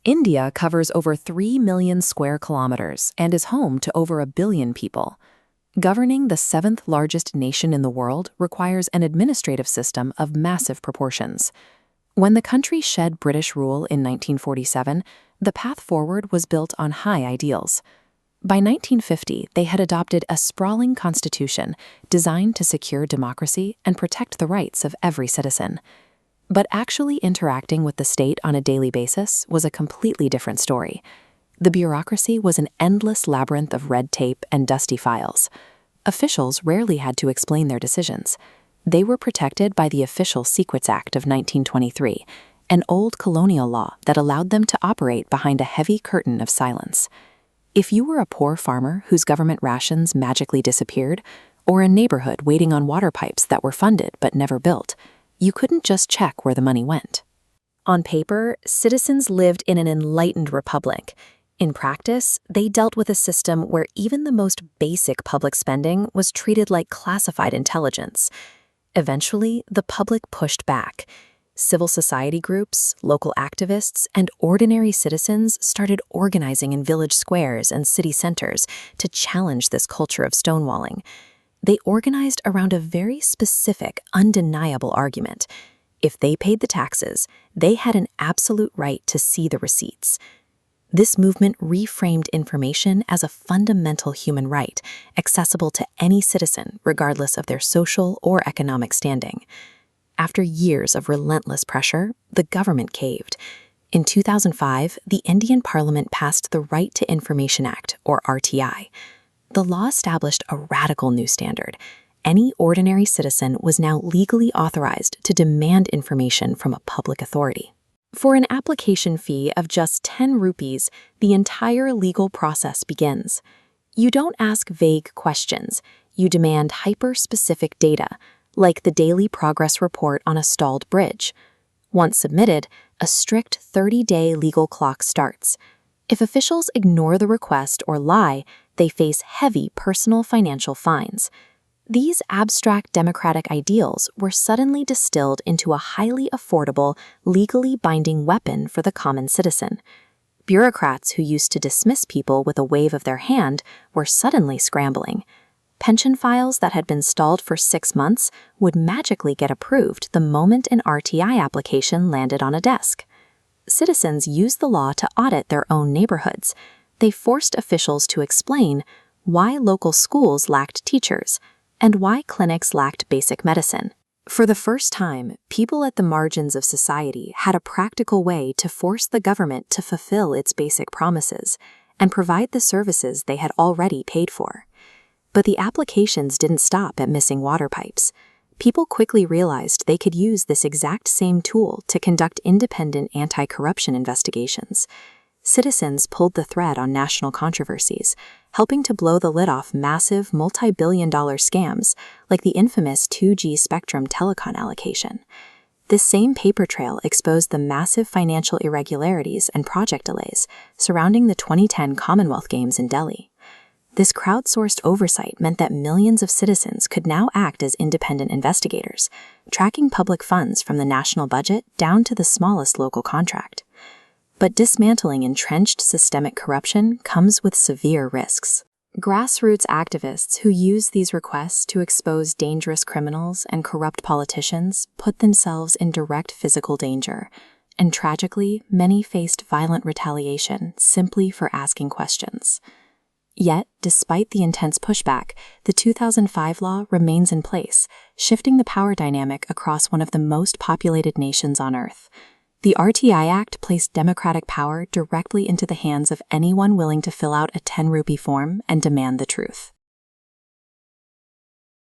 India covers over 3 million square kilometers and is home to over a billion people. Governing the seventh largest nation in the world requires an administrative system of massive proportions. When the country shed British rule in 1947, the path forward was built on high ideals. By 1950, they had adopted a sprawling constitution designed to secure democracy and protect the rights of every citizen. But actually interacting with the state on a daily basis was a completely different story. The bureaucracy was an endless labyrinth of red tape and dusty files. Officials rarely had to explain their decisions. They were protected by the Official Secrets Act of 1923, an old colonial law that allowed them to operate behind a heavy curtain of silence. If you were a poor farmer whose government rations magically disappeared, or a neighborhood waiting on water pipes that were funded but never built, you couldn't just check where the money went. On paper, citizens lived in an enlightened republic. In practice, they dealt with a system where even the most basic public spending was treated like classified intelligence. Eventually, the public pushed back. Civil society groups, local activists, and ordinary citizens started organizing in village squares and city centers to challenge this culture of stonewalling. They organized around a very specific, undeniable argument. If they paid the taxes, they had an absolute right to see the receipts. This movement reframed information as a fundamental human right, accessible to any citizen, regardless of their social or economic standing. After years of relentless pressure, the government caved. In 2005, the Indian Parliament passed the Right to Information Act, or RTI. The law established a radical new standard. Any ordinary citizen was now legally authorized to demand information from a public authority. For an application fee of just 10 rupees, the entire legal process begins. You don't ask vague questions. You demand hyper-specific data, like the daily progress report on a stalled bridge. Once submitted, a strict 30-day legal clock starts. If officials ignore the request or lie, they face heavy personal financial fines. These abstract democratic ideals were suddenly distilled into a highly affordable, legally binding weapon for the common citizen. Bureaucrats who used to dismiss people with a wave of their hand were suddenly scrambling. Pension files that had been stalled for 6 months would magically get approved the moment an RTI application landed on a desk. Citizens used the law to audit their own neighborhoods. They forced officials to explain why local schools lacked teachers and why clinics lacked basic medicine. For the first time, people at the margins of society had a practical way to force the government to fulfill its basic promises and provide the services they had already paid for. But the applications didn't stop at missing water pipes. People quickly realized they could use this exact same tool to conduct independent anti-corruption investigations. Citizens pulled the thread on national controversies, helping to blow the lid off massive multi-billion-dollar scams like the infamous 2G spectrum telecom allocation. This same paper trail exposed the massive financial irregularities and project delays surrounding the 2010 Commonwealth Games in Delhi. This crowdsourced oversight meant that millions of citizens could now act as independent investigators, tracking public funds from the national budget down to the smallest local contract. But dismantling entrenched systemic corruption comes with severe risks. Grassroots activists who use these requests to expose dangerous criminals and corrupt politicians put themselves in direct physical danger, and tragically, many faced violent retaliation simply for asking questions. Yet, despite the intense pushback, the 2005 law remains in place, shifting the power dynamic across one of the most populated nations on Earth. The RTI Act placed democratic power directly into the hands of anyone willing to fill out a 10 rupee form and demand the truth.